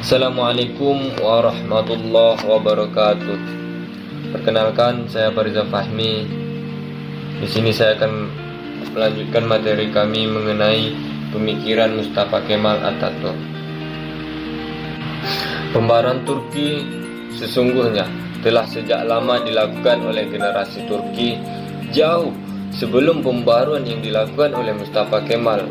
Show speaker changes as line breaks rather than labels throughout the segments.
Assalamualaikum warahmatullahi wabarakatuh. Perkenalkan, saya Fariza Fahmi. Di sini saya akan melanjutkan materi kami mengenai pemikiran Mustafa Kemal Atatürk. Pembaruan Turki sesungguhnya telah sejak lama dilakukan oleh generasi Turki, jauh sebelum pembaruan yang dilakukan oleh Mustafa Kemal.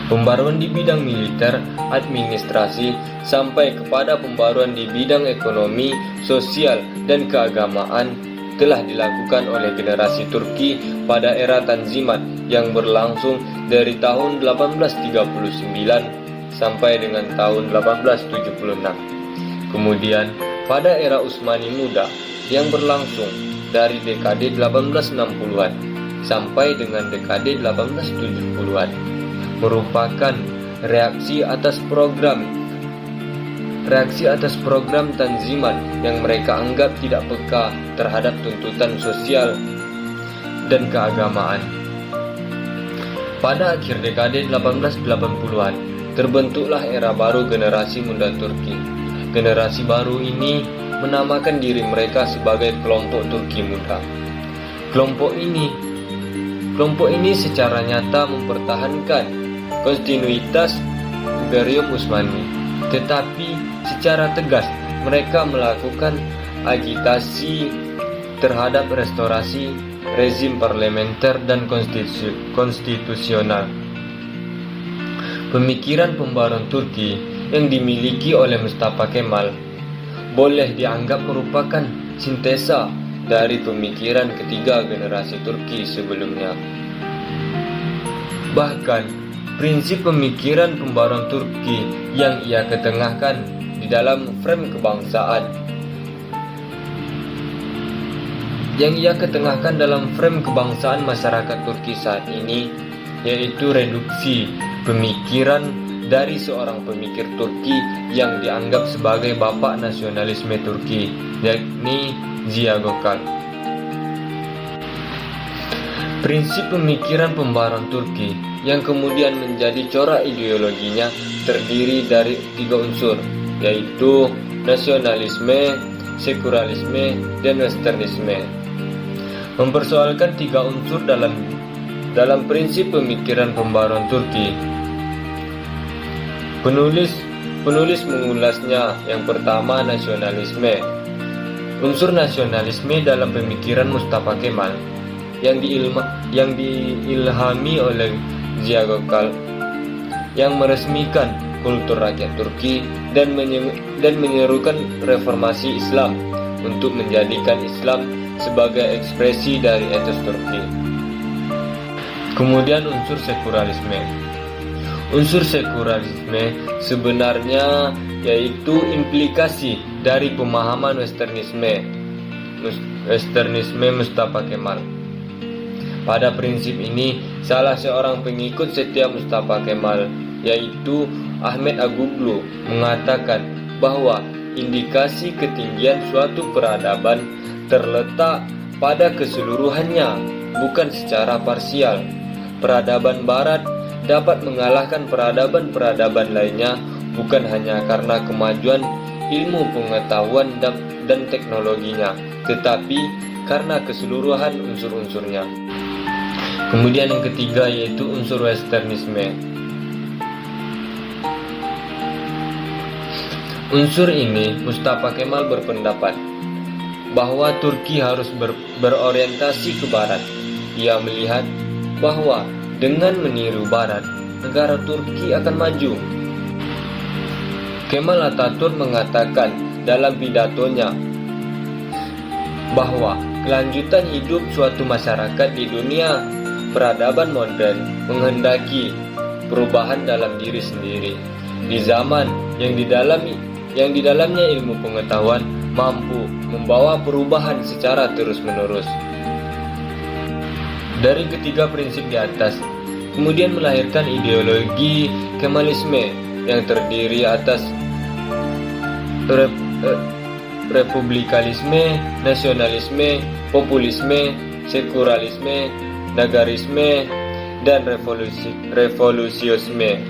Pembaruan di bidang militer, administrasi, sampai kepada pembaruan di bidang ekonomi, sosial, dan keagamaan telah dilakukan oleh generasi Turki pada era Tanzimat yang berlangsung dari tahun 1839 sampai dengan tahun 1876. Kemudian pada era Utsmani Muda yang berlangsung dari dekade 1860-an sampai dengan dekade 1870-an. merupakan reaksi atas program Tanzimat yang mereka anggap tidak peka terhadap tuntutan sosial dan keagamaan. Pada akhir dekade 1880-an, terbentuklah era baru generasi muda Turki. Generasi baru ini menamakan diri mereka sebagai kelompok Turki Muda. Kelompok ini secara nyata mempertahankan kontinuitas Imperium Utsmani, tetapi secara tegas mereka melakukan agitasi terhadap restorasi rezim parlementer dan konstitusional. Pemikiran pembaruan Turki yang dimiliki oleh Mustafa Kemal boleh dianggap merupakan sintesa dari pemikiran ketiga generasi Turki sebelumnya. Bahkan prinsip pemikiran pembaruan Turki yang ia ketengahkan di dalam frame kebangsaan masyarakat Turki saat ini, yaitu reduksi pemikiran dari seorang pemikir Turki yang dianggap sebagai bapak nasionalisme Turki, yakni Ziya Gökalp. Prinsip pemikiran pembaruan Turki yang kemudian menjadi corak ideologinya terdiri dari 3 unsur, yaitu nasionalisme, sekularisme, dan westernisme. Mempersoalkan 3 unsur dalam prinsip pemikiran pembaruan Turki, penulis mengulasnya. Yang pertama, nasionalisme. Unsur nasionalisme dalam pemikiran Mustafa Kemal yang diilhami oleh Ziya Gökalp, yang meresmikan kultur rakyat Turki dan menyerukan reformasi Islam untuk menjadikan Islam sebagai ekspresi dari etos Turki. Kemudian unsur sekularisme. Unsur sekularisme sebenarnya yaitu implikasi dari pemahaman westernisme Mustafa Kemal. Pada prinsip ini, salah seorang pengikut setia Mustafa Kemal, yaitu Ahmet Aguglu, mengatakan bahwa indikasi ketinggian suatu peradaban terletak pada keseluruhannya, bukan secara parsial. Peradaban Barat dapat mengalahkan peradaban lainnya bukan hanya karena kemajuan ilmu pengetahuan dan teknologinya, tetapi karena keseluruhan unsur-unsurnya. Kemudian yang ketiga yaitu unsur westernisme. Unsur ini Mustafa Kemal berpendapat bahwa Turki harus berorientasi ke Barat. Ia melihat bahwa dengan meniru Barat, negara Turki akan maju. Kemal Atatürk mengatakan dalam pidatonya bahwa kelanjutan hidup suatu masyarakat di dunia peradaban modern menghendaki perubahan dalam diri sendiri di zaman yang di dalamnya ilmu pengetahuan mampu membawa perubahan secara terus-menerus. Dari ketiga prinsip di atas kemudian melahirkan ideologi Kemalisme yang terdiri atas republikanisme, nasionalisme, populisme, sekularisme, nagarisme, dan revolusionisme.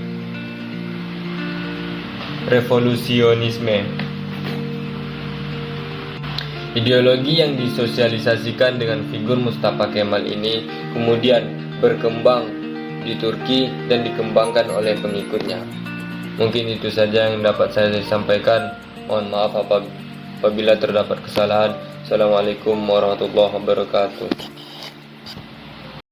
revolusionisme. Ideologi yang disosialisasikan dengan figur Mustafa Kemal ini kemudian berkembang di Turki dan dikembangkan oleh pengikutnya. Mungkin itu saja yang dapat saya sampaikan. Mohon maaf apabila terdapat kesalahan. Assalamualaikum warahmatullahi wabarakatuh.